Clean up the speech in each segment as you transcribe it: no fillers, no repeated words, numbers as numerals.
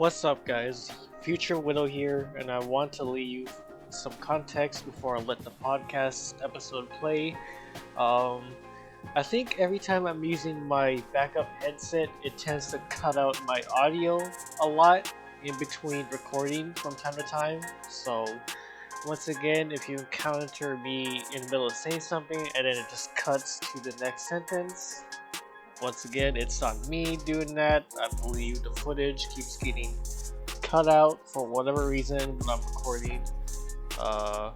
What's up, guys? Future Widow here, and I want to leave some context before I let the podcast episode play. Um, I think every time I'm using my backup headset, it tends to cut out my audio a lot in between recording from time to time. So, once again, if you encounter me in the middle of saying something and then it just cuts to the next sentence, once again, it's not me doing that. I believe the footage keeps getting cut out for whatever reason when I'm recording. I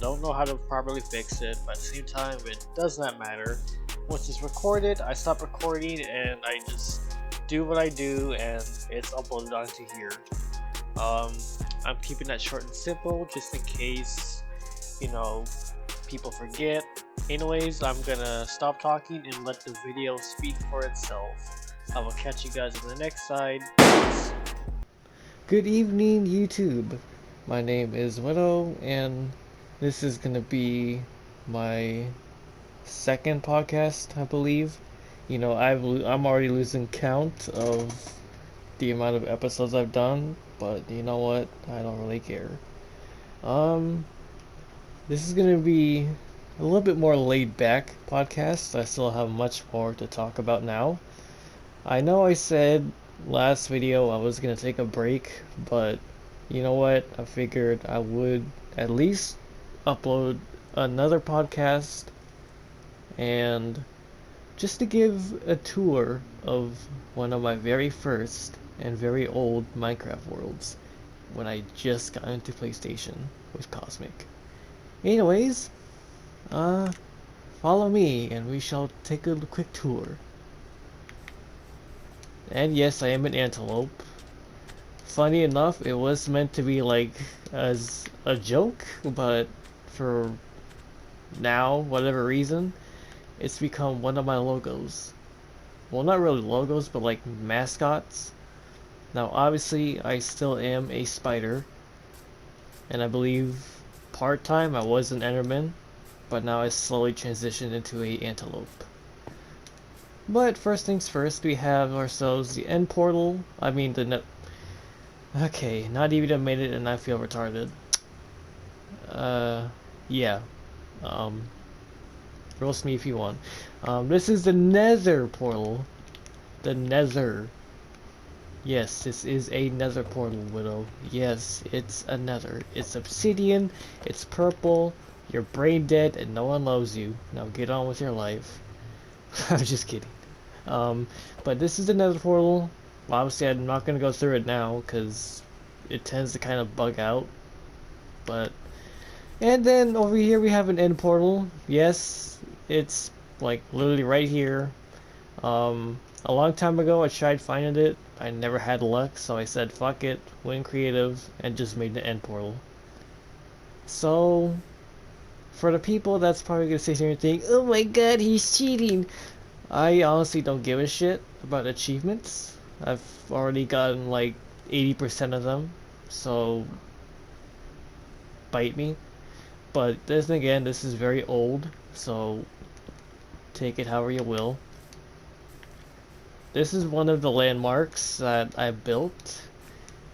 don't know how to properly fix it, but at the same time, it does not matter. Once it's recorded, I stop recording and I just do what I do, and it's uploaded onto here. I'm keeping that short and simple just in case, people forget. Anyways, I'm gonna stop talking and let the video speak for itself. I will catch you guys on the next side. Peace. Good evening, YouTube. My name is Widow, and this is gonna be my second podcast, I believe. I'm already losing count of the amount of episodes I've done, but you know what? I don't really care. This is gonna be a little bit more laid back podcast. I still have much more to talk about now. I know I said last video I was gonna take a break, but you know what? I figured I would at least upload another podcast and just to give a tour of one of my very first and very old Minecraft worlds when I just got into PlayStation with Cosmic. Anyways, follow me and we shall take a quick tour. And yes, I am an antelope. Funny enough, it was meant to be like as a joke, but for now, whatever reason, it's become one of my logos. Well, not really logos, but like mascots. Now, obviously, I still am a spider, and I believe part-time I was an enderman, but now I slowly transitioned into a antelope. But first things first, we have ourselves the end portal. Okay, not even a minute and I feel retarded. Yeah. Roast me if you want. This is the nether portal. The nether. Yes, this is a nether portal, Widow. Yes, it's a nether. It's obsidian, it's purple, you're brain dead, and no one loves you. Now get on with your life. I'm just kidding. But this is the nether portal. Well, obviously I'm not going to go through it now because it tends to kind of bug out. And then over here we have an end portal. Yes, it's like literally right here. A long time ago I tried finding it. I never had luck, so I said fuck it, went creative, and just made the end portal. So, for the people that's probably going to sit here and think, oh my god, he's cheating. I honestly don't give a shit about achievements. I've already gotten like 80% of them, so bite me. But then again, this is very old, so take it however you will. This is one of the landmarks that I built.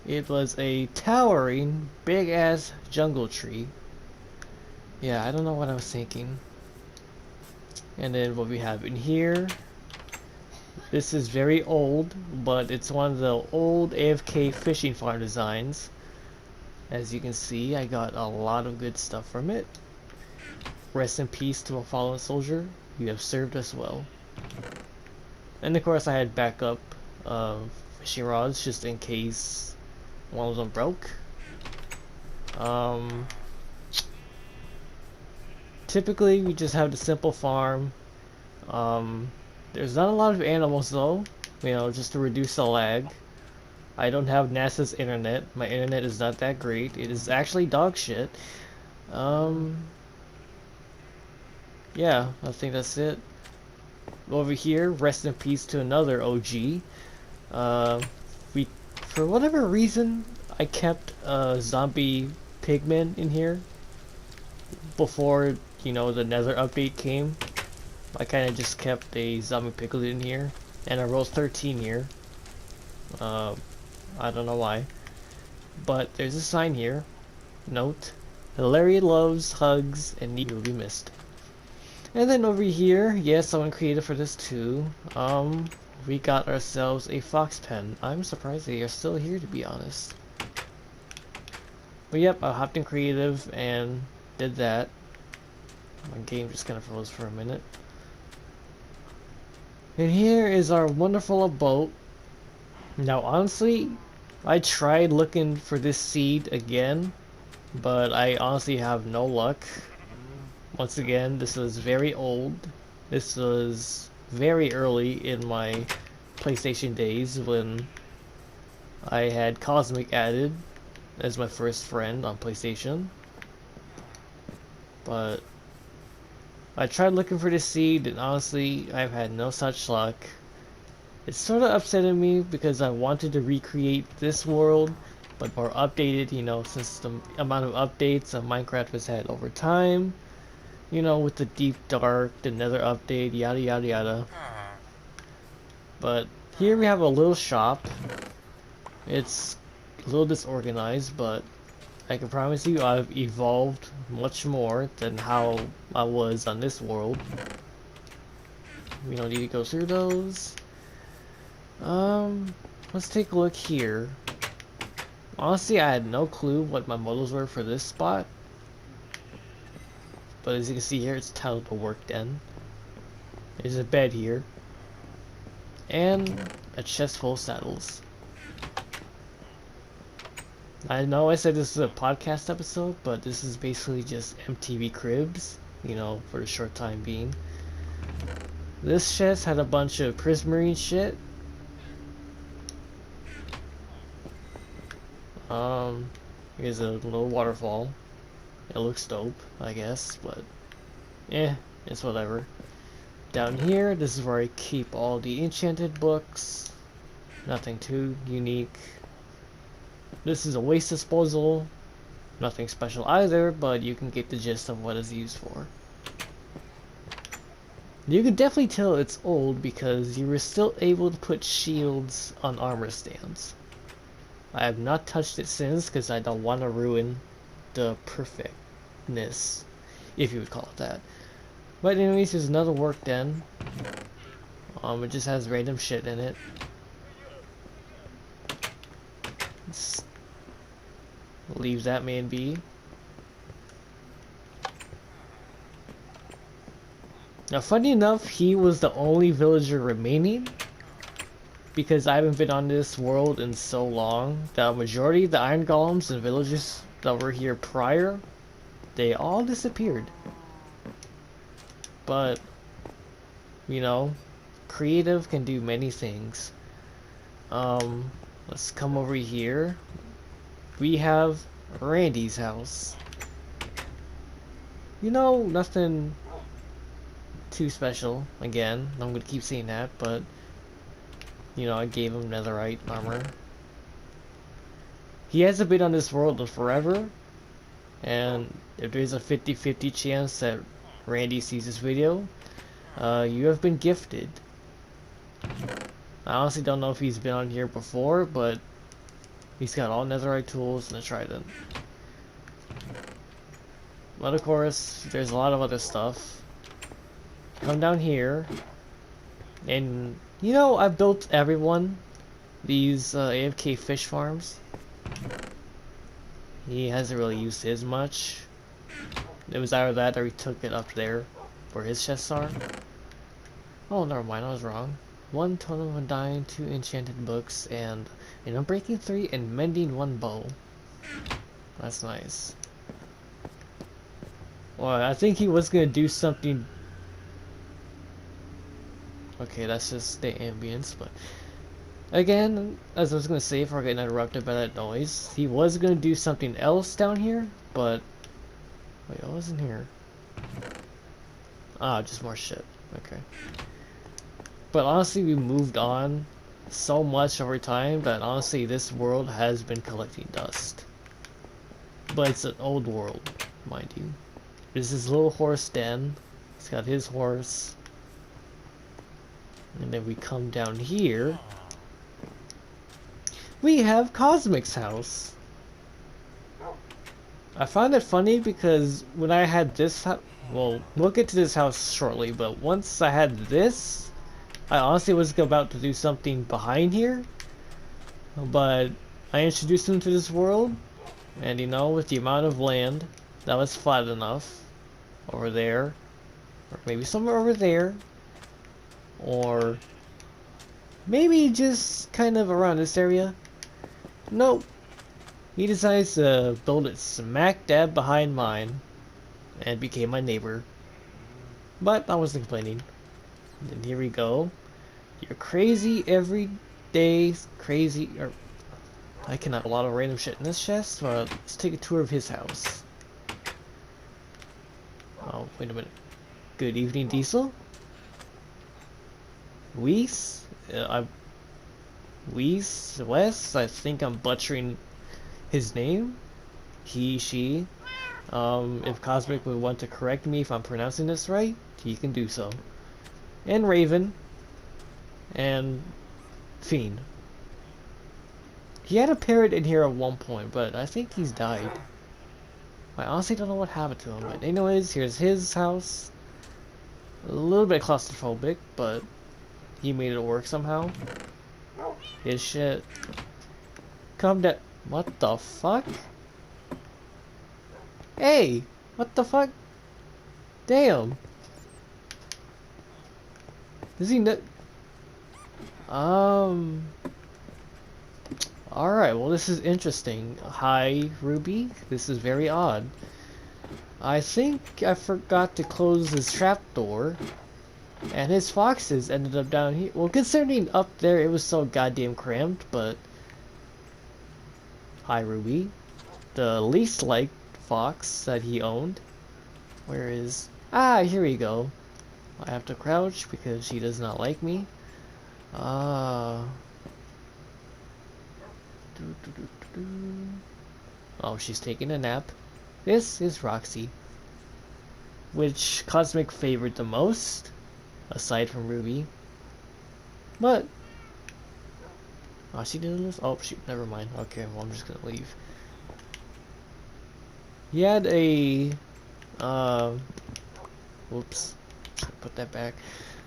It was a towering, big-ass jungle tree. Yeah, I don't know what I was thinking. And then what we have in here, this is very old, but it's one of the old AFK fishing farm designs. As you can see, I got a lot of good stuff from it. Rest in peace to a fallen soldier. You have served us well. And of course I had backup fishing rods just in case one of them broke. Typically we just have the simple farm. There's not a lot of animals though, just to reduce the lag. I don't have NASA's internet. My internet is not that great. It is actually dog shit. Yeah, I think that's it. Over here, rest in peace to another OG. For whatever reason, I kept zombie pigmen in here before, the Nether update came. I kind of just kept a zombie piglet in here, and I rolled 13 here. I don't know why. But there's a sign here. Note, Larry loves hugs and you will be missed. And then over here, yes, someone created for this too. We got ourselves a fox pen. I'm surprised they are still here, to be honest. But yep, I hopped in creative and did that. My game just kind of froze for a minute. And here is our wonderful boat. Now, honestly, I tried looking for this seed again, but I honestly have no luck. Once again, this is very old. This was very early in my PlayStation days when I had Cosmic added as my first friend on PlayStation. But I tried looking for this seed, and honestly, I've had no such luck. It's sort of upsetting me because I wanted to recreate this world, but more updated, you know, since the amount of updates that Minecraft has had over time. You know, with the Deep Dark, the Nether update, yada yada yada. But here we have a little shop. It's a little disorganized, but I can promise you I've evolved much more than how I was on this world. We don't need to go through those. Let's take a look here. Honestly, I had no clue what my models were for this spot. But as you can see here, it's titled a work den. There's a bed here. And a chest full of saddles. I know I said this is a podcast episode, but this is basically just MTV Cribs, you know, for a short time being. This chest had a bunch of prismarine shit. Here's a little waterfall. It looks dope, I guess, but it's whatever. Down here, this is where I keep all the enchanted books. Nothing too unique. This is a waste disposal. Nothing special either, but you can get the gist of what it's used for. You can definitely tell it's old because you were still able to put shields on armor stands. I have not touched it since because I don't want to ruin the perfectness, if you would call it that. But anyways, there's another work den. It just has random shit in it. Let's leave that man be. Now, funny enough, he was the only villager remaining. Because I haven't been on this world in so long, the majority of the iron golems and villagers that were here prior, they all disappeared. But, you know, creative can do many things. Let's come over here. We have Randy's house. You know, nothing too special. Again, I'm gonna keep saying that, but you know, I gave him netherite armor. He hasn't been on this world in forever, and if there's a 50-50 chance that Randy sees this video, you have been gifted. I honestly don't know if he's been on here before, but he's got all netherite tools and a trident. But of course, there's a lot of other stuff. Come down here, and you know, I built everyone these AFK fish farms. He hasn't really used his much. It was either that or he took it up there where his chests are. Oh, never mind, I was wrong. 1 totem of undying, 2 enchanted books, and unbreaking 3 and mending 1 bow. That's nice. Well, I think he was gonna do something. Okay, that's just the ambience, but again, as I was gonna say before I get interrupted by that noise, he was gonna do something else down here, but wait, I wasn't here. Ah, just more shit. Okay. But honestly, we moved on so much over time that honestly, this world has been collecting dust. But it's an old world, mind you. There's this little horse den. He's got his horse. And then we come down here. we have Cosmic's house. I found it funny because when I had this house, well, we'll get to this house shortly, but once I had this, I honestly was about to do something behind here, but I introduced him to this world, and you know, with the amount of land that was flat enough over there, or maybe somewhere over there, or maybe just kind of around this area. Nope. He decides to build it smack dab behind mine and became my neighbor. But I wasn't complaining. And here we go. You're crazy every day, crazy. Or I can have a lot of random shit in this chest. Let's take a tour of his house. Oh, wait a minute. Good evening, Diesel. Weiss? Weiss? Wes? I think I'm butchering his name. He, she. If Cosmic would want to correct me if I'm pronouncing this right, he can do so. And Raven. And Fiend. He had a parrot in here at one point, but I think he's died. I honestly don't know what happened to him, but anyways, here's his house. A little bit claustrophobic, but he made it work somehow. His shit. Come down. What the fuck? Hey! What the fuck? Damn! Does he know? Alright, well this is interesting. Hi, Ruby. This is very odd. I think I forgot to close his trapdoor. And his foxes ended up down here. Well, considering up there it was so goddamn cramped, but... Hi, Ruby. The least liked fox that he owned. Where is... Ah, here we go. I have to crouch because she does not like me. Oh, she's taking a nap. This is Roxy. Which Cosmic favored the most, aside from Ruby. But... Oh, she didn't lose? Oh, shoot, never mind. Okay, well, I'm just gonna leave. He had a... Whoops. Put that back.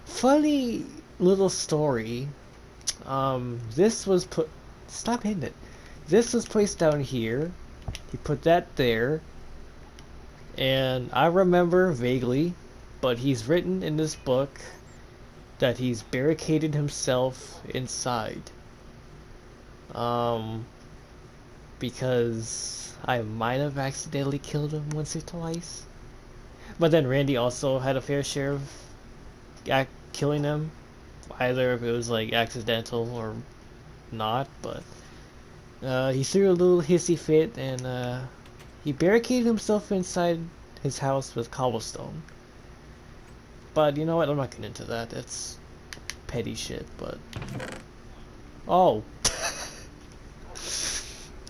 Funny little story. This was put... Stop hitting it. This was placed down here. He put that there. And I remember vaguely, but he's written in this book that he's barricaded himself inside. Because I might have accidentally killed him once or twice. But then Randy also had a fair share of killing him. Either if it was like accidental or not, but he threw a little hissy fit and he barricaded himself inside his house with cobblestone. But you know what, I'm not getting into that. It's petty shit, but... Oh!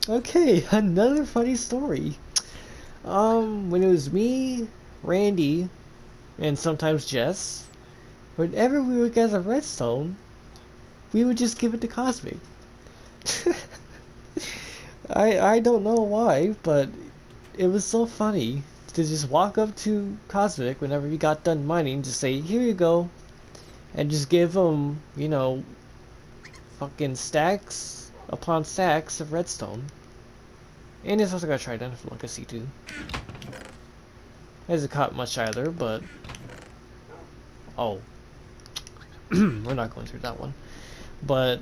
Okay, another funny story. When it was me, Randy, and sometimes Jess, whenever we would gather redstone, we would just give it to Cosmic. I don't know why, but it was so funny to just walk up to Cosmic whenever we got done mining, just say, here you go, and just give him, you know, fucking stacks upon stacks of redstone. And he's also got a trident from like a C2. Hasn't caught much either, but... Oh. We're not going through that one. But...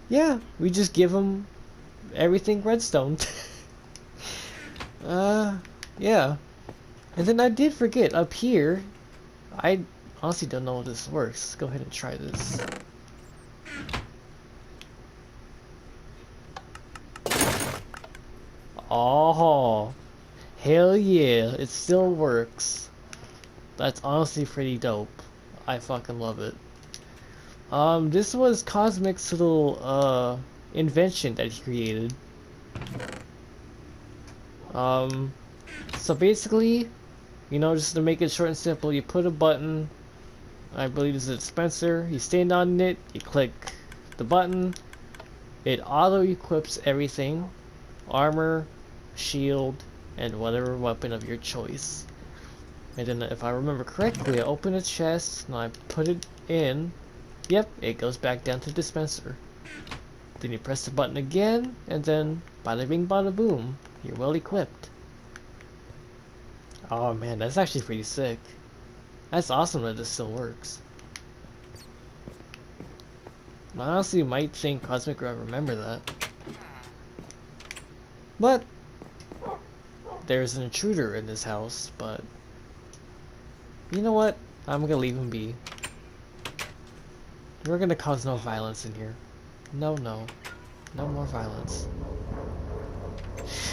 Yeah, we just give him everything redstone. Yeah. And then I did forget, up here, I honestly don't know how this works. Let's go ahead and try this. Oh, hell yeah, it still works. That's honestly pretty dope. I fucking love it. This was Cosmic's little, invention that he created. So basically, you know, just to make it short and simple, you put a button, I believe it's a dispenser, you stand on it, you click the button, It auto-equips everything, armor, shield, and whatever weapon of your choice. And then if I remember correctly, I open a chest and I put it in. Yep, it goes back down to the dispenser. Then you press the button again, and then bada bing bada boom, you're well equipped. Oh man, that's actually pretty sick. That's awesome that this still works. I honestly might think Cosmic will remember that. But there's an intruder in this house, but you know what? I'm gonna leave him be. We're gonna cause no violence in here. No more violence.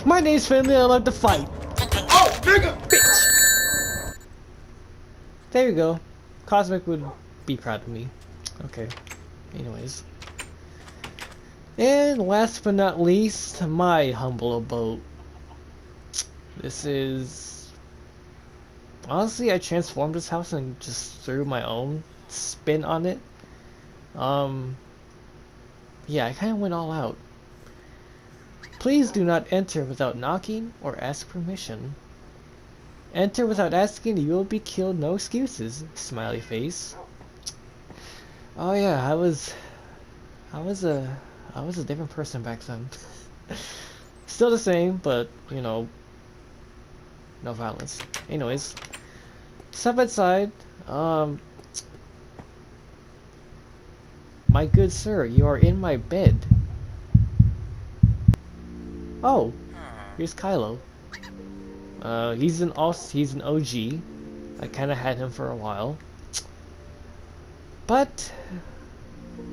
My name's Finley, I love to fight. Oh, nigga! Bitch! There you go. Cosmic would be proud of me. Okay. Anyways. And last but not least, my humble abode. This is... Honestly, I transformed this house and just threw my own spin on it. Yeah, I kind of went all out. Please do not enter without knocking or ask permission. Enter without asking, you will be killed, no excuses. Smiley face. Oh yeah, I was a different person back then. Still the same, but you know, no violence. Anyways, step outside. My good sir, you are in my bed. Oh, here's Kylo. He's an OG. I kind of had him for a while. But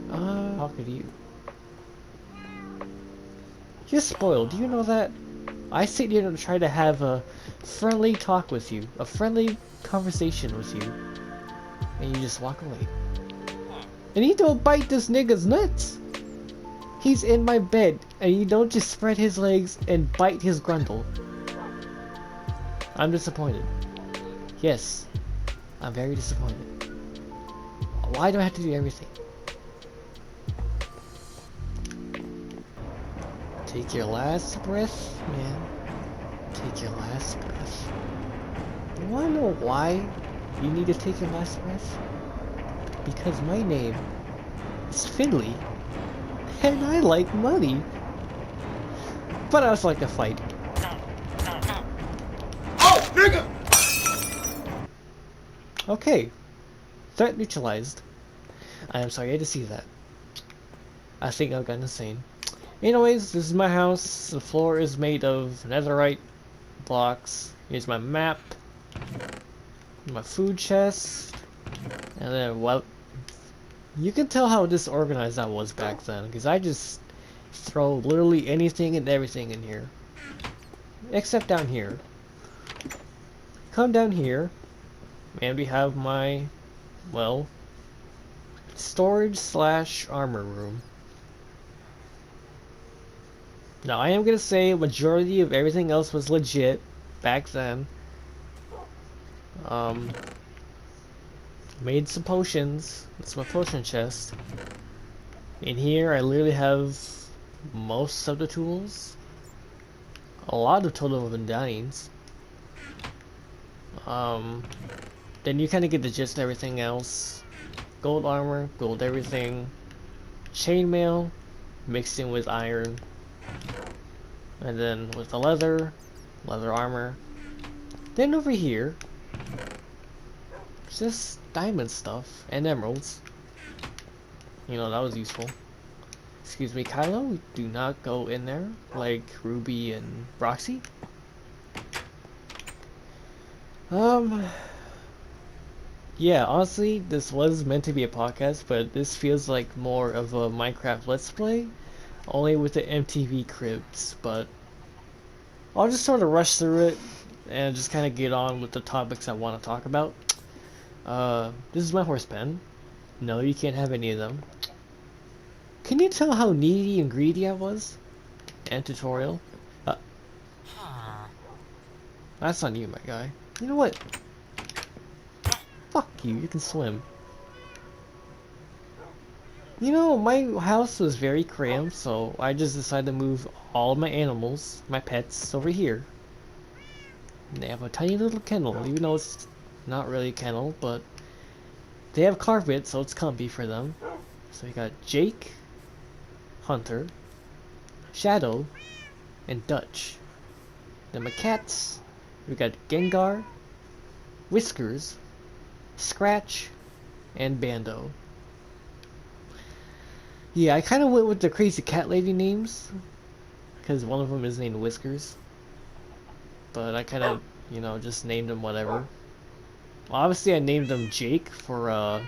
how could you? You're spoiled. Do you know that? I sit here to try to have a friendly talk with you, a friendly conversation with you, and you just walk away. And you don't bite this nigga's nuts. He's in my bed, and you don't just spread his legs and bite his grundle. I'm disappointed. Yes, I'm very disappointed. Why do I have to do everything? Take your last breath, man. Take your last breath. You wanna know why you need to take your last breath? Because my name is Finley, and I like money. But I also like to fight. Oh, nigga! Okay. Threat neutralized. I am sorry to see that. I think I've gone insane. Anyways, this is my house. The floor is made of netherite blocks. Here's my map. My food chest. And then, well, you can tell how disorganized I was back then, because I just throw literally anything and everything in here. Except down here. Come down here, and we have my, well, storage / armor room. Now I am gonna say majority of everything else was legit back then. Made some potions. That's my potion chest. In here I literally have most of the tools. A lot of total of undyings. Then you kind of get the gist of everything else. Gold armor, gold everything. Chainmail mixed in with iron. And then with the leather armor. Then over here, just diamond stuff and emeralds. You know, that was useful. Excuse me, Kylo, do not go in there like Ruby and Roxy. Yeah, honestly, this was meant to be a podcast, but this feels like more of a Minecraft Let's Play, only with the MTV Cribs, but I'll just sort of rush through it and just kind of get on with the topics I want to talk about. This is my horse pen. No, you can't have any of them. Can you tell how needy and greedy I was? End tutorial. That's on you, my guy. You know what? Fuck you, you can swim. My house was very cramped, so I just decided to move all my animals, my pets, over here. And they have a tiny little kennel, even though it's not really a kennel, but they have carpet, so it's comfy for them. So we got Jake, Hunter, Shadow, and Dutch. Then my cats, we got Gengar, Whiskers, Scratch, and Bando. Yeah, I kind of went with the crazy cat lady names, because one of them is named Whiskers. But I kind of, just named them whatever. Well, obviously I named them Jake for,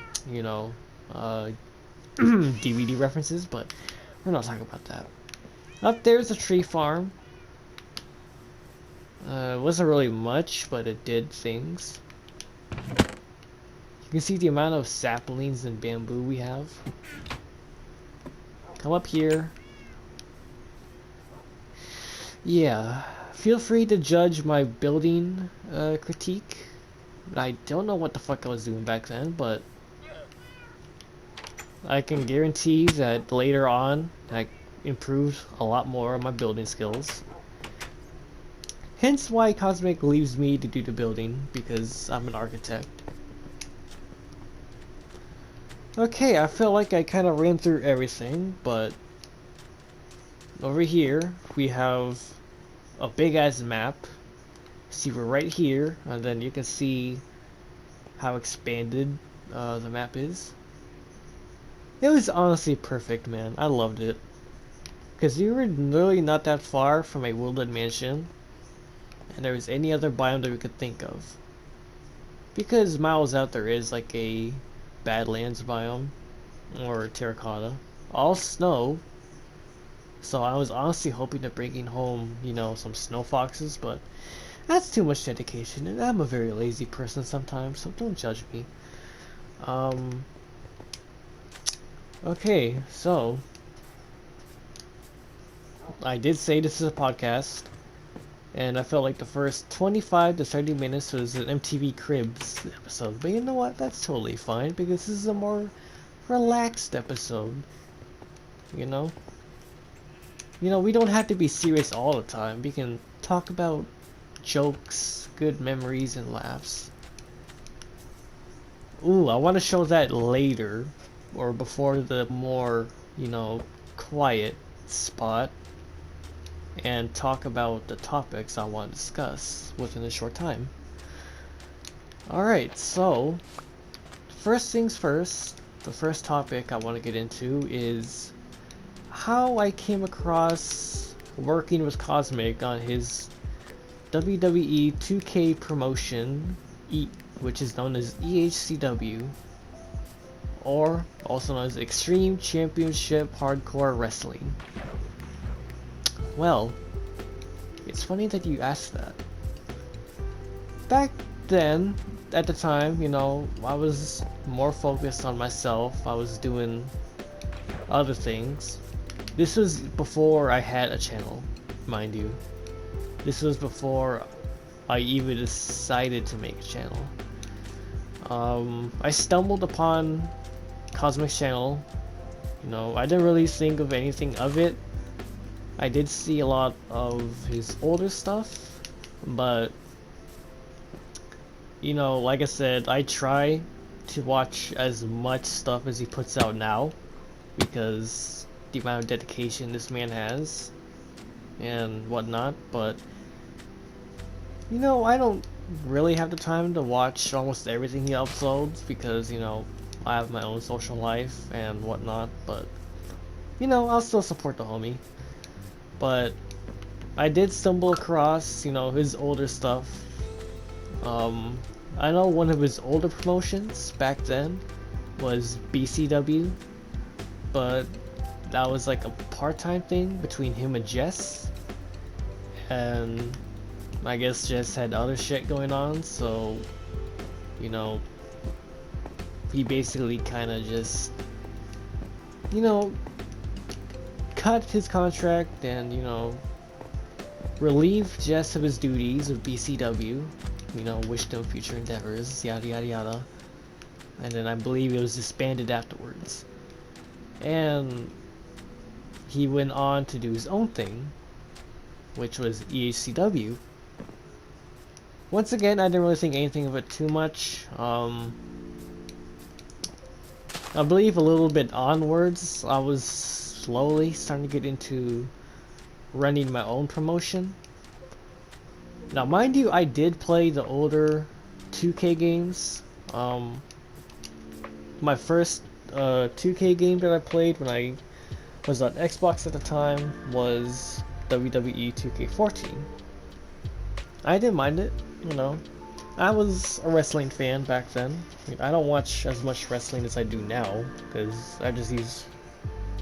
DVD references, but we're not talking about that. Up there's a tree farm. It wasn't really much, but it did things. You can see the amount of saplings and bamboo we have. Come up here. Yeah, feel free to judge my building critique. I don't know what the fuck I was doing back then, but I can guarantee that later on I improved a lot more of my building skills. Hence why Cosmic leaves me to do the building, because I'm an architect. Okay, I feel like I kind of ran through everything, but over here we have a big ass map. See, we're right here, and then you can see how expanded the map is. It was honestly perfect, man. I loved it. Because you were literally not that far from a woodland mansion, and there was any other biome that we could think of. Because miles out there is like a Badlands biome, or terracotta. All snow. So I was honestly hoping to bring home, some snow foxes, but that's too much dedication, and I'm a very lazy person sometimes, so don't judge me. Okay, so I did say this is a podcast, and I felt like the first 25 to 30 minutes was an MTV Cribs episode, but you know what, that's totally fine, because this is a more relaxed episode, we don't have to be serious all the time. We can talk about jokes, good memories, and laughs. Ooh, I want to show that later, or before the more, quiet spot, and talk about the topics I want to discuss within a short time. Alright, so, first things first, the first topic I want to get into is how I came across working with Cosmic on his WWE 2K promotion, which is known as EHCW, or also known as Extreme Championship Hardcore Wrestling. Well, it's funny that you asked that. Back then, at the time, I was more focused on myself. I was doing other things. This was before I had a channel, mind you. This was before I even decided to make a channel. I stumbled upon Cosmic's channel. I didn't really think of anything of it. I did see a lot of his older stuff, but like I said, I try to watch as much stuff as he puts out now, because the amount of dedication this man has and whatnot, but I don't really have the time to watch almost everything he uploads, because I have my own social life and whatnot, but I'll still support the homie. But I did stumble across his older stuff. I know one of his older promotions back then was BCW, but that was like a part-time thing between him and Jess, and I guess Jess had other shit going on, so he basically kind of just cut his contract and relieved Jess of his duties of BCW, wished him future endeavors, yada yada yada, and then I believe it was disbanded afterwards. And he went on to do his own thing, which was EHCW. Once again, I didn't really think anything of it too much. I believe a little bit onwards, I was slowly starting to get into running my own promotion. Now, mind you, I did play the older 2K games. My first 2K game that I played when I was on Xbox at the time was WWE 2K14. I didn't mind it, you know. I was a wrestling fan back then. I don't watch as much wrestling as I do now, because I just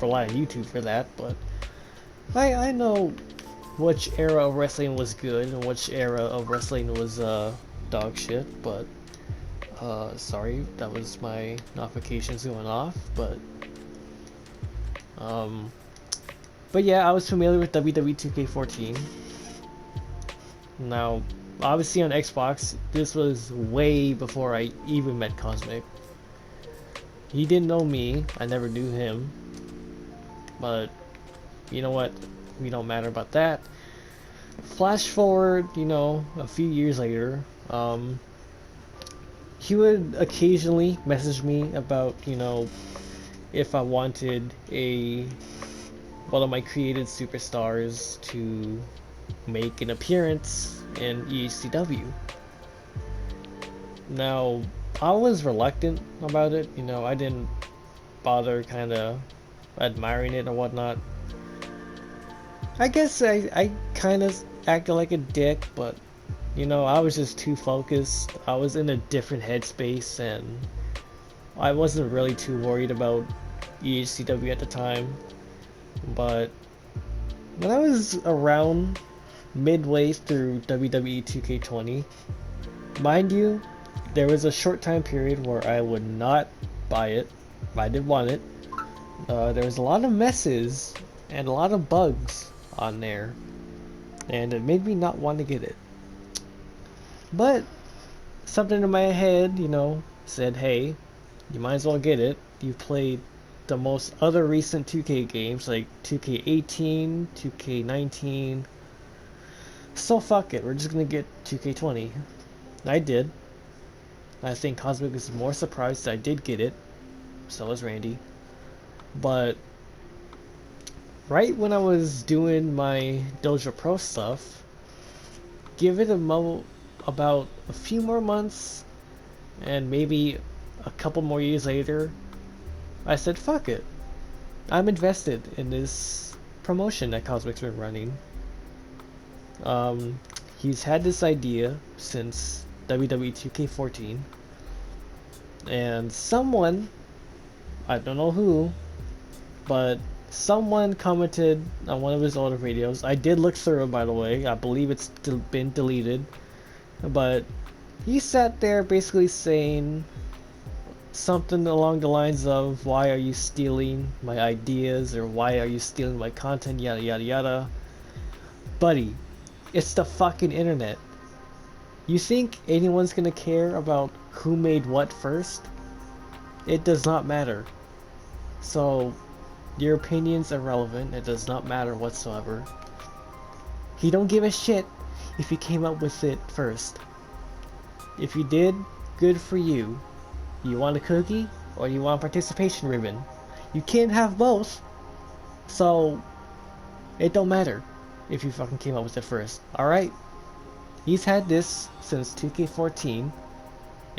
rely on YouTube for that, but I know which era of wrestling was good and which era of wrestling was dog shit, but sorry, that was my notifications going off, but yeah, I was familiar with WWE 2K14. Now, obviously on Xbox, this was way before I even met Cosmic. He didn't know me, I never knew him, but you know what, we don't matter about that. Flash forward, you know, a few years later, he would occasionally message me about, you know, if I wanted one of my created superstars to make an appearance in EHCW. Now, I was reluctant about it, you know, I didn't bother kind of admiring it or whatnot. I guess I kind of acted like a dick, but you know, I was just too focused. I was in a different headspace, and I wasn't really too worried about EHCW at the time. But when I was around midway through WWE 2K20, mind you, there was a short time period where I would not buy it. I did want it. There was a lot of messes and a lot of bugs on there, and it made me not want to get it. But something in my head, you know, said, hey, you might as well get it. You played the most other recent 2K games, like 2K18, 2K19. So fuck it, we're just gonna get 2K20. I did. I think Cosmic is more surprised I did get it. So was Randy. But right when I was doing my Dojo Pro stuff, give it about a few more months, and maybe a couple more years later, I said, fuck it. I'm invested in this promotion that Cosmic's been running. He's had this idea since WWE 2K14, and someone, I don't know who, but someone commented on one of his older videos. I did look through it, by the way. I believe it's been deleted. But he sat there basically saying something along the lines of, why are you stealing my ideas, or why are you stealing my content, yada yada yada. Buddy, it's the fucking internet. You think anyone's gonna care about who made what first? It does not matter. So your opinion's irrelevant. It does not matter whatsoever. He don't give a shit if you came up with it first. If you did, good for you. You want a cookie, or you want a participation ribbon? You can't have both. So it don't matter if you fucking came up with it first. Alright? He's had this since 2K14,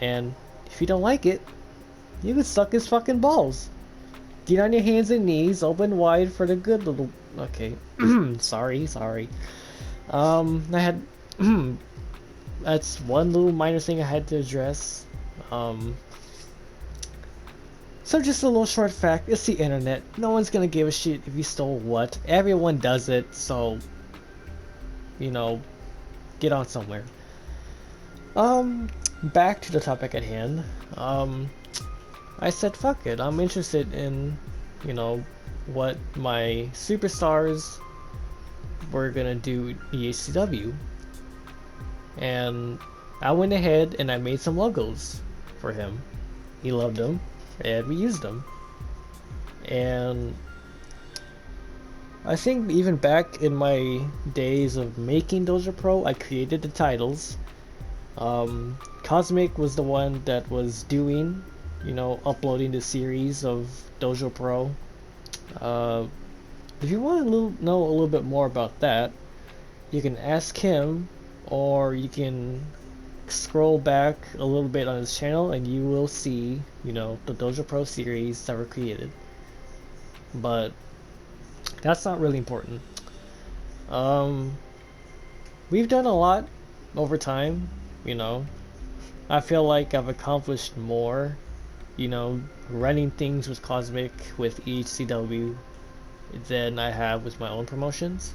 and if you don't like it, you can suck his fucking balls. Get on your hands and knees, open wide for the good little... Okay. sorry. I had... That's one little minor thing I had to address. So just a little short fact, it's the internet. No one's gonna give a shit if you stole what. Everyone does it, so... You know, get on somewhere. Back to the topic at hand. I said, fuck it, I'm interested in, you know, what my superstars were gonna do in EHCW. And I went ahead and I made some logos for him. He loved them, and we used them. And I think even back in my days of making Dojo Pro, I created the titles. Cosmic was the one that was doing, uploading the series of Dojo Pro. If you want to know a little bit more about that, you can ask him, or you can scroll back a little bit on his channel and you will see, the Dojo Pro series that were created. But that's not really important. We've done a lot over time, I feel like I've accomplished more, running things with Cosmic, with EHCW, than I have with my own promotions.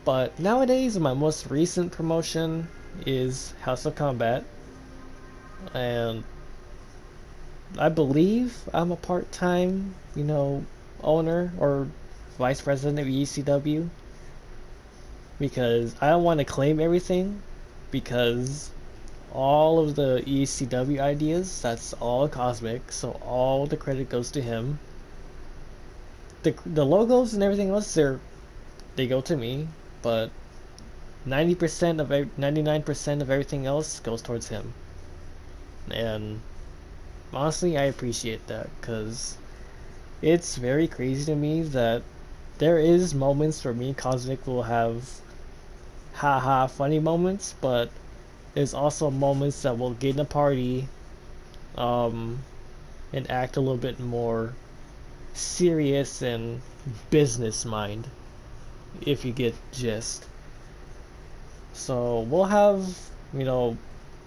But nowadays, my most recent promotion is House of Combat, and I believe I'm a part-time, owner or vice president of EHCW, because I don't want to claim everything, because all of the EHCW ideas, that's all Cosmic, so all the credit goes to him. The logos and everything else, they go to me, but 99% of everything else goes towards him. And honestly, I appreciate that, because it's very crazy to me that there is moments where me and Cosmic will have haha funny moments, but there's also moments that we'll get in a party and act a little bit more serious and business mind, if you get gist. So we'll have,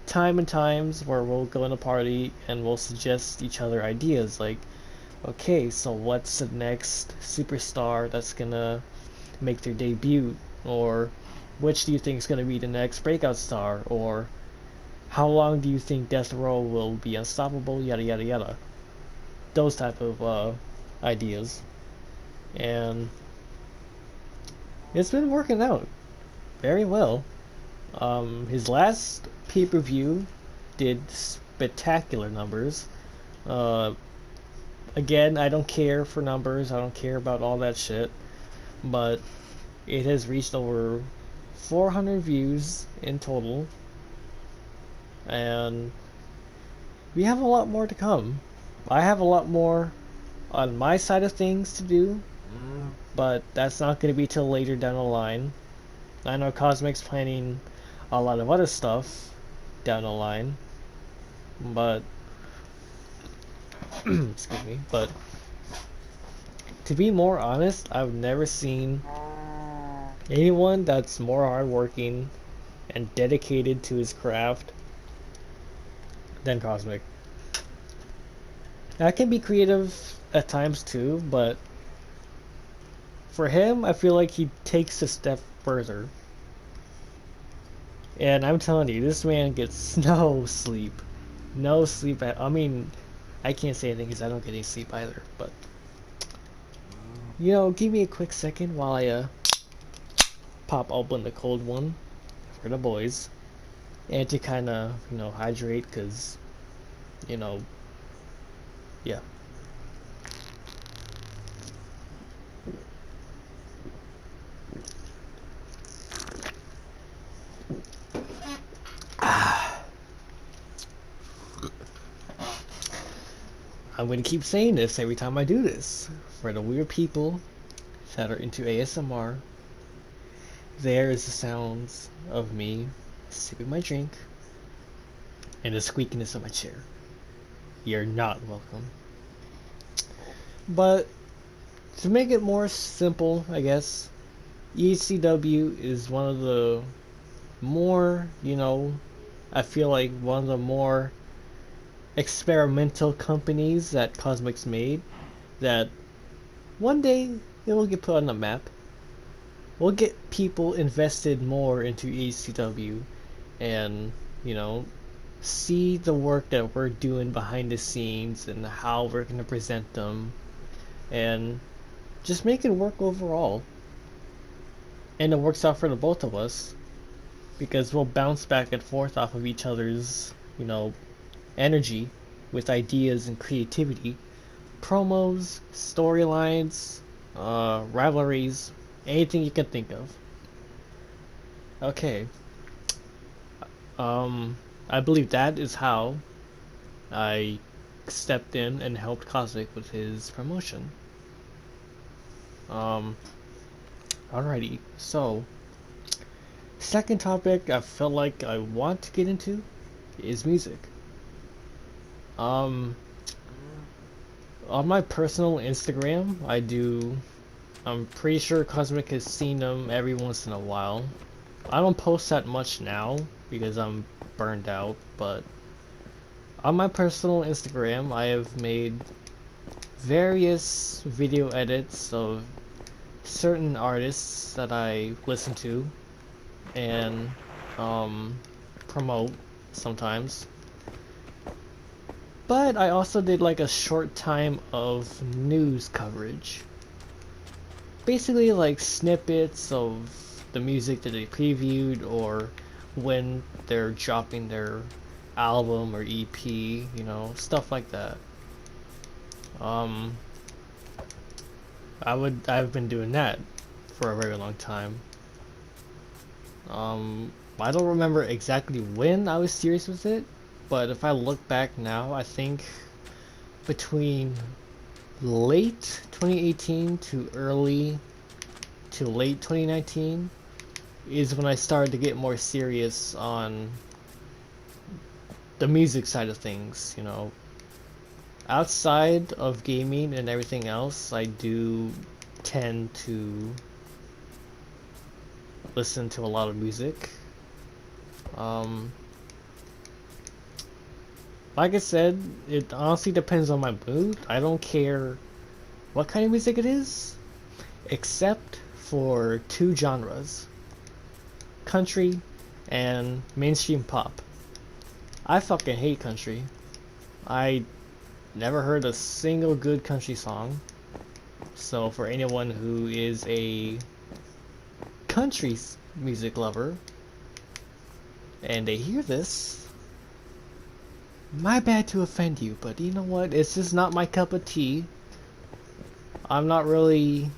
time and times where we'll go in a party and we'll suggest each other ideas, like, okay, so what's the next superstar that's gonna make their debut, or which do you think is gonna be the next breakout star, or how long do you think Death Row will be unstoppable, yada yada yada. Those type of ideas. And it's been working out very well. His last pay-per-view did spectacular numbers. Again, I don't care for numbers, I don't care about all that shit, but it has reached over 400 views in total, and we have a lot more to come. I have a lot more on my side of things to do, but that's not going to be till later down the line. I know Cosmic's planning a lot of other stuff down the line, but excuse me, but to be more honest, I've never seen anyone that's more hardworking and dedicated to his craft than Cosmic. I can be creative at times too, but for him, I feel like he takes a step further. And I'm telling you, this man gets no sleep. No sleep. I mean, I can't say anything because I don't get any sleep either, but give me a quick second while I pop open the cold one for the boys, and to kind of hydrate, because yeah. I'm going to keep saying this every time I do this. For the weird people that are into ASMR, there is the sounds of me sipping my drink and the squeakiness of my chair. You're not welcome. But to make it more simple, I guess, EHCW is one of the more, I feel like one of the more experimental companies that Cosmic's made, that one day it will get put on the map. We'll get people invested more into EHCW and, see the work that we're doing behind the scenes and how we're going to present them, and just make it work overall. And it works out for the both of us, because we'll bounce back and forth off of each other's, energy with ideas and creativity, promos, storylines, rivalries, anything you can think of. Okay. I believe that is how I stepped in and helped Cosmic with his promotion. Alrighty, so second topic I felt like I want to get into is music. On my personal Instagram, I'm pretty sure Cosmic has seen them every once in a while. I don't post that much now because I'm burned out, but on my personal Instagram, I have made various video edits of certain artists that I listen to and promote sometimes. But I also did like a short time of news coverage. Basically like snippets of the music that they previewed or when they're dropping their album or EP, stuff like that. I've been doing that for a very long time. I don't remember exactly when I was serious with it, but if I look back now, I think between late 2018 to late 2019 is when I started to get more serious on the music side of things, Outside of gaming and everything else, I do tend to listen to a lot of music. Like I said, it honestly depends on my mood. I don't care what kind of music it is, except for two genres: country and mainstream pop. I fucking hate country. I never heard a single good country song. So for anyone who is a country music lover and they hear this, my bad to offend you, but you know what? It's just not my cup of tea. I'm not really,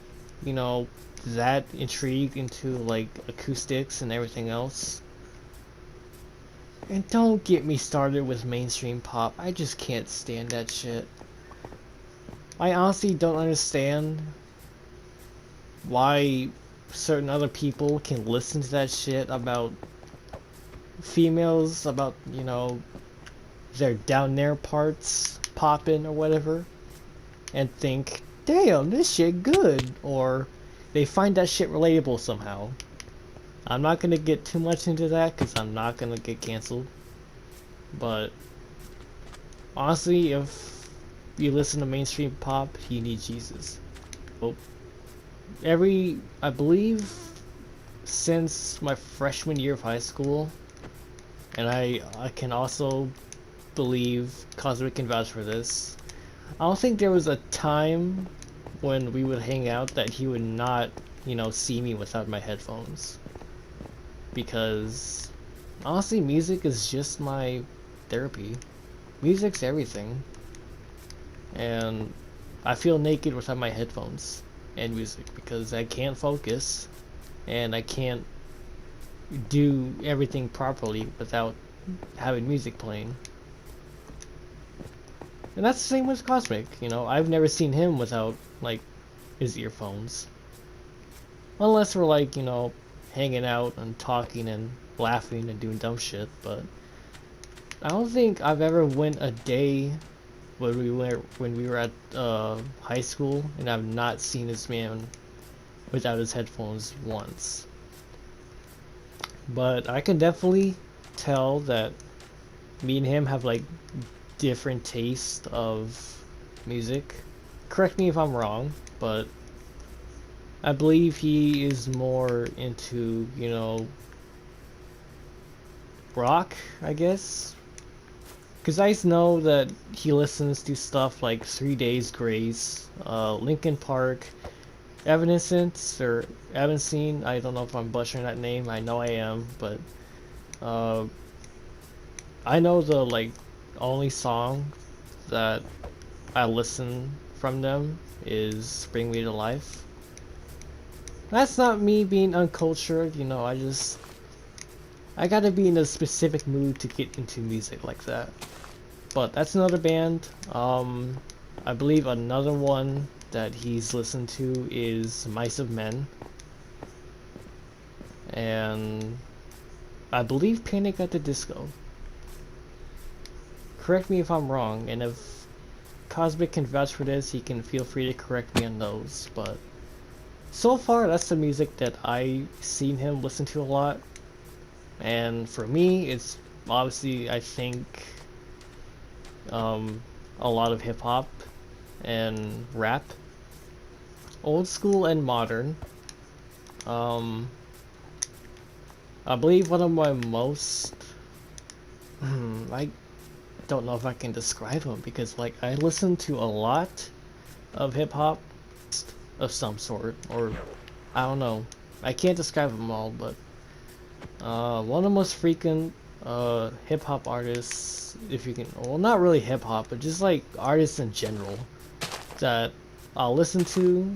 that intrigued into like acoustics and everything else. And don't get me started with mainstream pop. I just can't stand that shit. I honestly don't understand why certain other people can listen to that shit about females, about, their down there parts popping or whatever, and think, damn, this shit good, or they find that shit relatable somehow. I'm not gonna get too much into that because I'm not gonna get canceled. But honestly, if you listen to mainstream pop, you need Jesus. Well, I believe since my freshman year of high school, and I can also believe Cosmic can vouch for this, I don't think there was a time when we would hang out that he would not, see me without my headphones. Because honestly, music is just my therapy. Music's everything. And I feel naked without my headphones and music because I can't focus and I can't do everything properly without having music playing. And that's the same with Cosmic, I've never seen him without, like, his earphones. Unless we're, like, hanging out and talking and laughing and doing dumb shit, but I don't think I've ever went a day when we were at high school and I've not seen this man without his headphones once. But I can definitely tell that me and him have like different taste of music. Correct me if I'm wrong, but I believe he is more into, rock, I guess. Because I know that he listens to stuff like 3 Days Grace, Linkin Park, Evanescence, or Evanescence. I don't know if I'm butchering that name. I know I am, but I know the only song that I listen from them is Bring Me to Life. That's not me being uncultured, you know, I gotta be in a specific mood to get into music like that. But that's another band. I believe another one that he's listened to is Mice of Men. And I believe Panic at the Disco. Correct me if I'm wrong, and if Cosmic can vouch for this, he can feel free to correct me on those, but so far that's the music that I've seen him listen to a lot. And for me, it's obviously, I think, a lot of hip-hop and rap. Old school and modern. I believe one of my most... I don't know if I can describe him, because like I listen to a lot of hip-hop of some sort, or I don't know. I can't describe them all, but one of the most frequent hip-hop artists, if you can, well, not really hip-hop, but just like artists in general that I'll listen to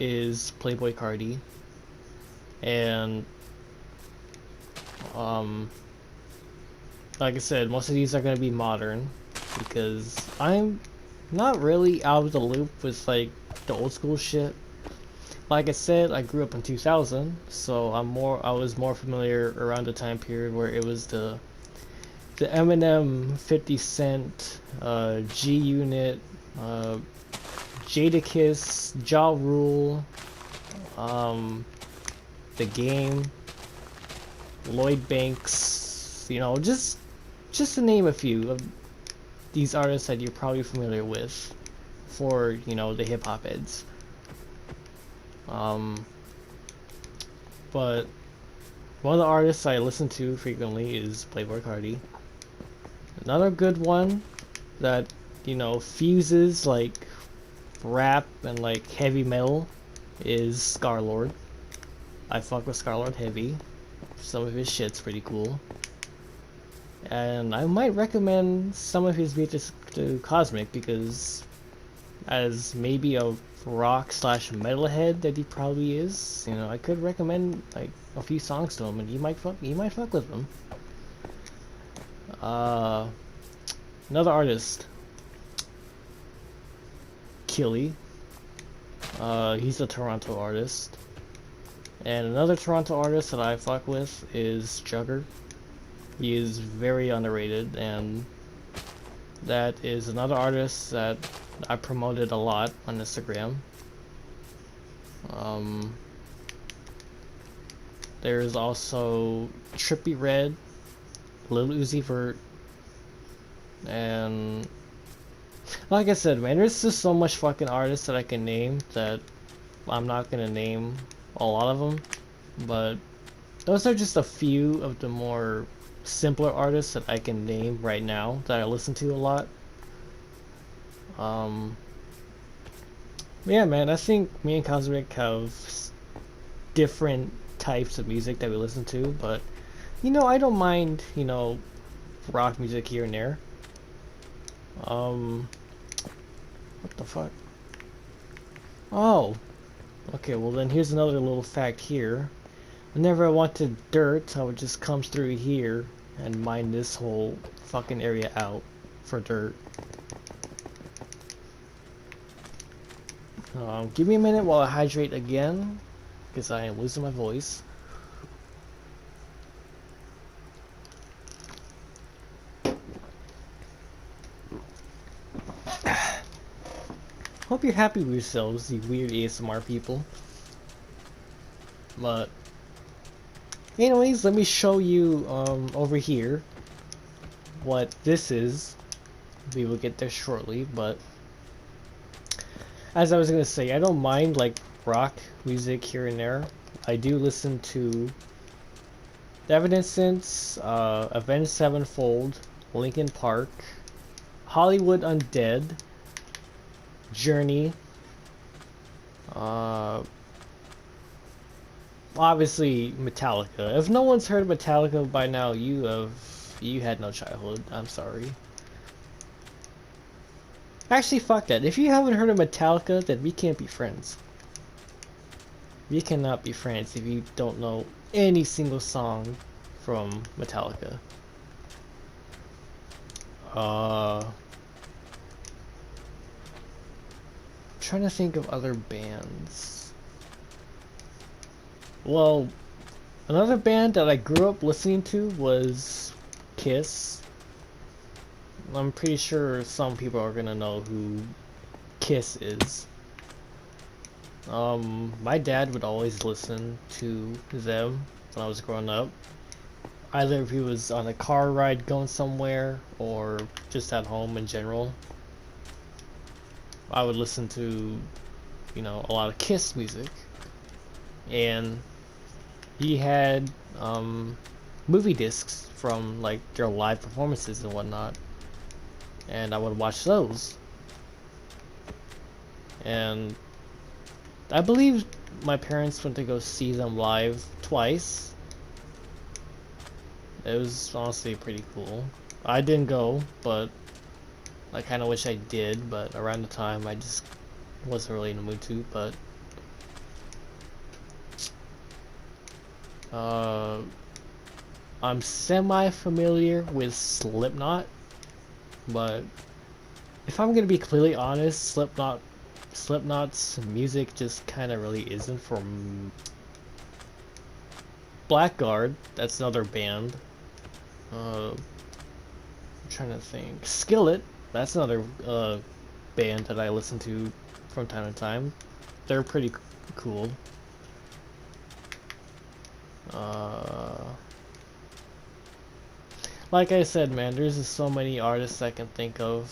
is Playboi Carti. And like I said, most of these are gonna be modern because I'm not really out of the loop with like the old school shit. Like I said, I grew up in 2000, so I was more familiar around the time period where it was the Eminem, 50 Cent, G Unit, Jadakiss, Ja Rule, The Game, Lloyd Banks, you know, just to name a few of these artists that you're probably familiar with for, you know, the hip-hop heads. But one of the artists I listen to frequently is Playboi Carti. Another good one that, you know, fuses like rap and like heavy metal is Scarlord. I fuck with Scarlord heavy. Some of his shit's pretty cool. And I might recommend some of his music to Cosmic because as maybe a rock / metalhead that he probably is, you know, I could recommend like a few songs to him and he might fuck with them. Another artist, Killy. He's a Toronto artist. And another Toronto artist that I fuck with is Jugger. He is very underrated, and that is another artist that I promoted a lot on Instagram. There's also Trippie Redd, Lil Uzi Vert, and like I said, man, there's just so much fucking artists that I can name that I'm not gonna name a lot of them, but those are just a few of the more simpler artists that I can name right now that I listen to a lot. Yeah, man, I think me and Cosmic have different types of music that we listen to, but you know, I don't mind, you know, rock music here and there. What the fuck? Oh, okay, well then here's another little fact here. Whenever I wanted dirt, I would just come through here and mine this whole fucking area out for dirt. Give me a minute while I hydrate again, because I am losing my voice. Hope you're happy with yourselves, you weird ASMR people. But anyways, let me show you over here what this is. We will get there shortly, but as I was gonna say, I don't mind like rock music here and there. I do listen to Evanescence, Avenged Sevenfold, Linkin Park, Hollywood Undead, Journey, obviously Metallica. If no one's heard of Metallica by now, you had no childhood. I'm sorry. Actually, fuck that. If you haven't heard of Metallica, then we can't be friends. We cannot be friends if you don't know any single song from Metallica. Trying to think of other bands. Well, another band that I grew up listening to was Kiss. I'm pretty sure some people are gonna know who Kiss is. My dad would always listen to them when I was growing up. Either if he was on a car ride going somewhere or just at home in general. I would listen to, a lot of Kiss music. And he had movie discs from like their live performances and whatnot. And I would watch those. And I believe my parents went to go see them live twice. It was honestly pretty cool. I didn't go, but I kind of wish I did, but around the time I just wasn't really in the mood to, but I'm semi-familiar with Slipknot, but if I'm gonna be completely honest, Slipknot's music just kind of really isn't for Blackguard. That's another band. I'm trying to think. Skillet. That's another band that I listen to from time to time. They're pretty cool. Like I said, man, there's just so many artists I can think of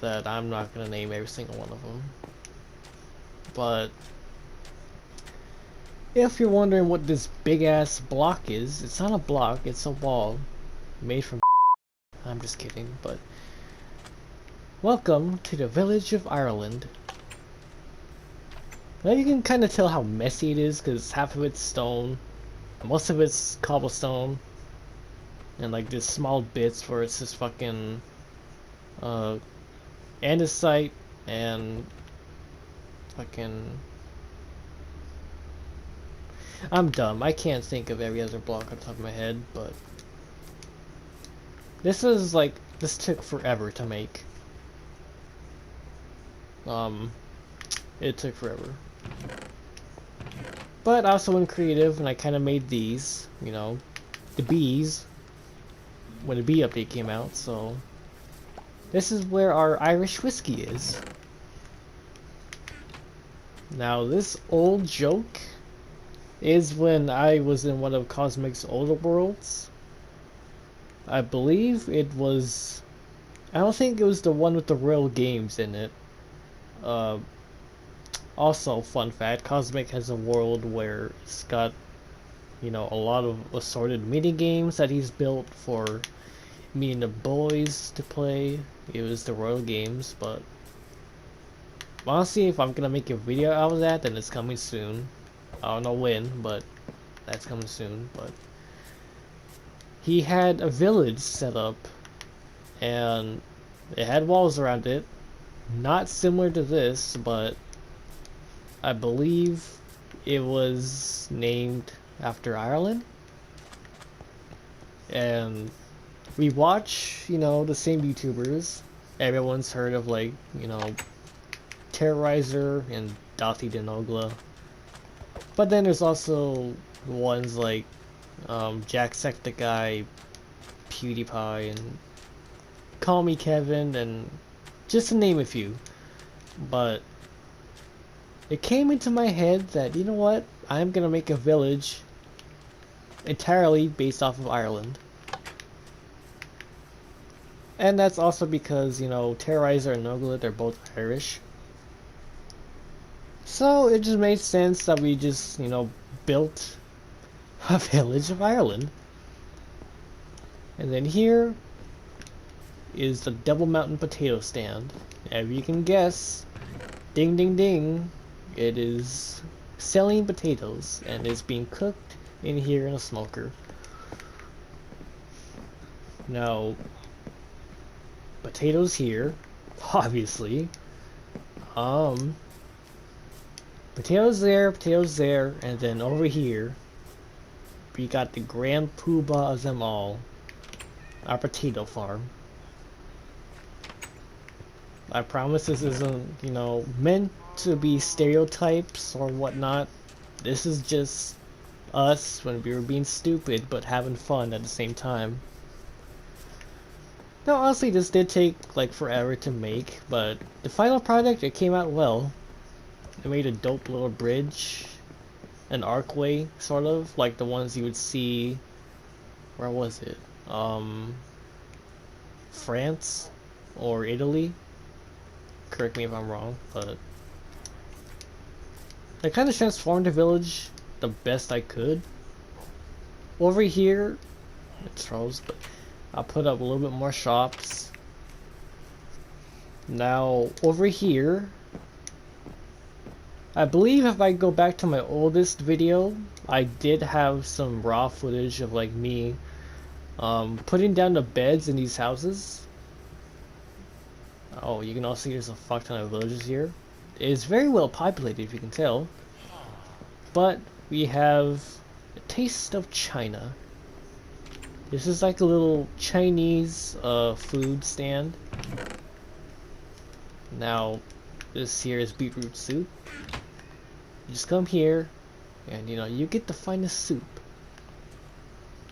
that I'm not gonna name every single one of them. But if you're wondering what this big ass block is, it's not a block, it's a wall made from I'm just kidding, but welcome to the village of Ireland. Now you can kind of tell how messy it is because half of it's stone, most of it's cobblestone, and like there's small bits where it's just fucking andesite and fucking I'm dumb. I can't think of every other block on top of my head, but this took forever to make. It took forever. But I also went creative and I kind of made these, the bees, when the bee update came out, so this is where our Irish whiskey is. Now this old joke is when I was in one of Cosmic's older worlds. I believe it was, I don't think it was the one with the real games in it. Also, fun fact, Cosmic has a world where it's got, a lot of assorted mini games that he's built for me and the boys to play. It was the Royal Games, but honestly, if I'm gonna make a video out of that, then it's coming soon. I don't know when, but that's coming soon. But he had a village set up, and it had walls around it. Not similar to this, but I believe it was named after Ireland. And we watch, the same YouTubers. Everyone's heard of Terrorizer and Dothy Denogla. But then there's also ones like Jacksepticeye, PewDiePie, and Call Me Kevin, and just to name a few. But it came into my head that, you know what, I'm gonna make a village entirely based off of Ireland. And that's also because, Terrorizer and Nogla, they're both Irish. So it just made sense that we just, built a village of Ireland. And then here is the Devil Mountain potato stand. As you can guess, ding ding ding, it is selling potatoes and is being cooked in here in a smoker. Now, potatoes here, obviously. Um, potatoes there, and then over here, we got the grand poobah of them all, our potato farm. I promise this isn't, meant to be stereotypes or whatnot. This is just us when we were being stupid but having fun at the same time. Now, honestly, this did take like forever to make, but the final product, it came out well. It made a dope little bridge, an archway, sort of, like the ones you would see. Where was it? France or Italy? Correct me if I'm wrong, but I kind of transformed the village the best I could. Over here, it's froze, but I'll put up a little bit more shops. Now, over here, I believe if I go back to my oldest video, I did have some raw footage of like me putting down the beds in these houses. Oh, you can also see there's a fuck ton of villages here. It's very well populated, if you can tell. But we have a taste of China. This is like a little Chinese food stand. Now, this here is beetroot soup. You just come here, and you get the finest soup.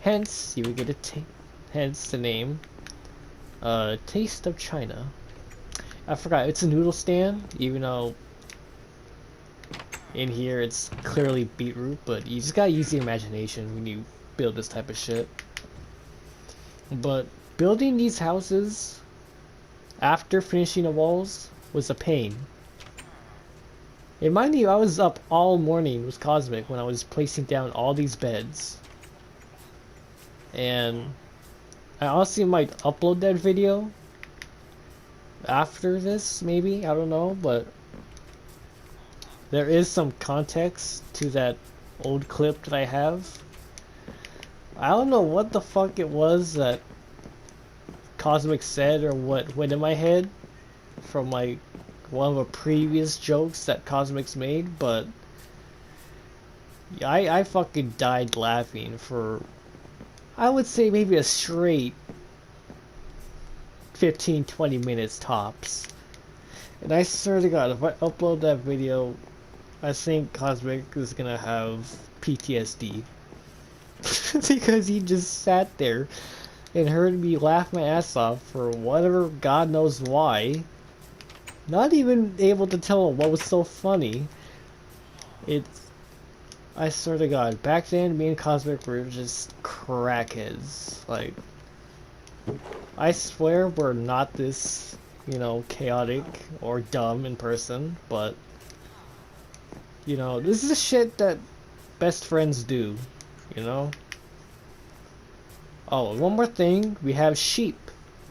Hence, you would get hence the name, Taste of China. I forgot, it's a noodle stand, even though in here it's clearly beetroot, but you just gotta use the imagination when you build this type of shit. But building these houses after finishing the walls was a pain. And mind you, I was up all morning with Cosmic when I was placing down all these beds. And I honestly might upload that video after this, maybe, I don't know, but there is some context to that old clip that I have. I don't know what the fuck it was that Cosmic said or what went in my head from like one of the previous jokes that Cosmic's made, but I fucking died laughing for, I would say, maybe a straight 15-20 minutes tops. And I swear to God, if I upload that video, I think Cosmic is gonna have PTSD. Because he just sat there and heard me laugh my ass off for whatever God knows why. Not even able to tell him what was so funny. I swear to God, back then me and Cosmic were just crackheads. Like, I swear we're not this, chaotic or dumb in person, but this is shit that best friends do, Oh, and one more thing, we have sheep.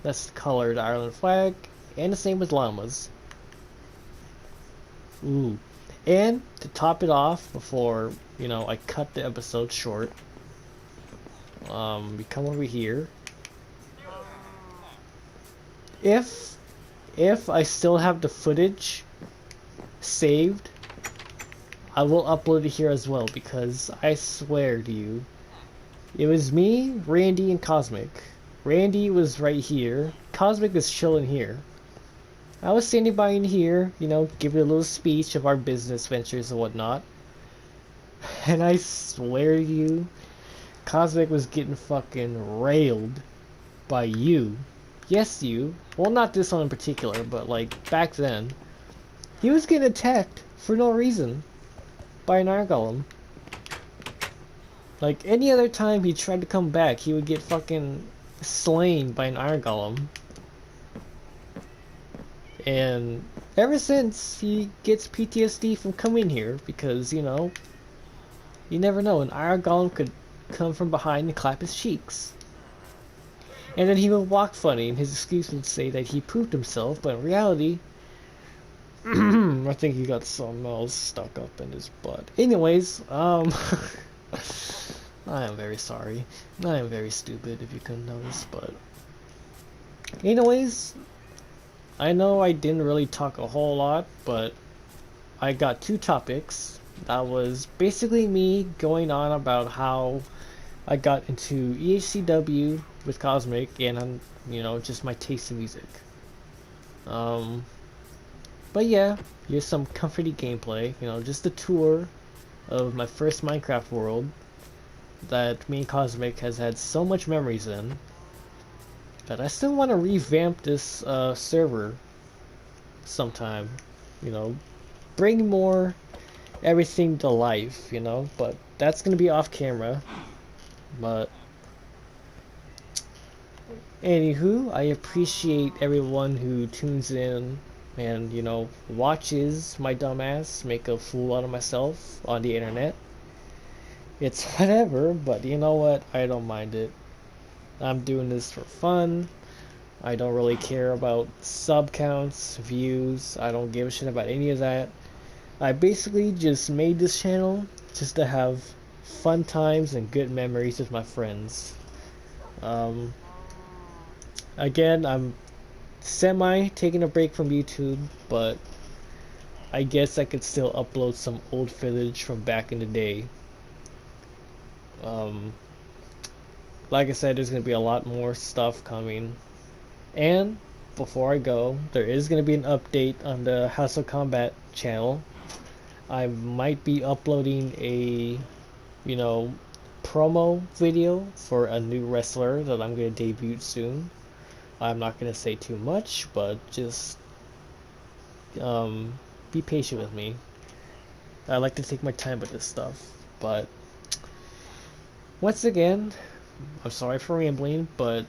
That's the color of the Ireland flag, and the same with llamas. Ooh. And to top it off, before, I cut the episode short, we come over here. If I still have the footage saved, I will upload it here as well, because I swear to you, it was me, Randy, and Cosmic. Randy was right here. Cosmic was chilling here. I was standing by in here, giving a little speech of our business ventures and whatnot. And I swear to you, Cosmic was getting fucking railed by you. Yes, you. Well, not this one in particular, but like back then. He was getting attacked for no reason by an iron golem. Like any other time he tried to come back, he would get fucking slain by an iron golem. And ever since, he gets PTSD from coming here because, you never know, an iron golem could come from behind and clap his cheeks. And then he would walk funny, and his excuse would say that he pooped himself, but in reality, I think he got something else stuck up in his butt. Anyways, I am very sorry. I am very stupid, if you couldn't notice, but anyways, I know I didn't really talk a whole lot, but I got 2 topics. That was basically me going on about how I got into EHCW with Cosmic and, just my taste in music. Um, but yeah, here's some comforty gameplay, just a tour of my first Minecraft world that me and Cosmic has had so much memories in. But I still want to revamp this server sometime, you know, bring more everything to life, but that's gonna be off camera. But anywho, I appreciate everyone who tunes in and, watches my dumbass make a fool out of myself on the internet. It's whatever, but you know what? I don't mind it. I'm doing this for fun. I don't really care about sub counts, views. I don't give a shit about any of that. I basically just made this channel just to have fun times and good memories with my friends. Um, Again, I'm semi taking a break from YouTube, but I guess I could still upload some old footage from back in the day. Um, like I said, there's gonna be a lot more stuff coming. And before I go, there is gonna be an update on the House of Combat channel. I might be uploading a, promo video for a new wrestler that I'm gonna debut soon. I'm not gonna say too much, but just be patient with me. I like to take my time with this stuff, but once again, I'm sorry for rambling, but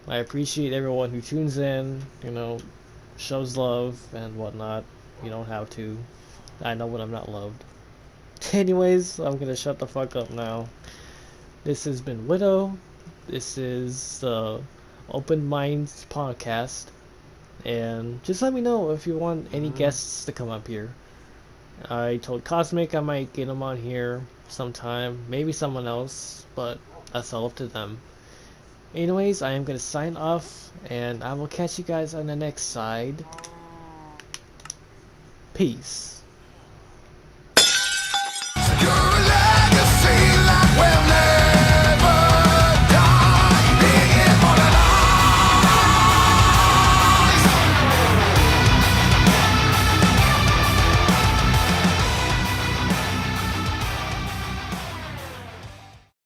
I appreciate everyone who tunes in, shows love and whatnot. You don't have to. I know when I'm not loved. Anyways, I'm gonna shut the fuck up now. This has been Widow. This is the Open Minds Podcast. And just let me know if you want any guests to come up here. I told Cosmic I might get him on here sometime. Maybe someone else, but that's all up to them. Anyways, I am going to sign off, and I will catch you guys on the next side. Peace.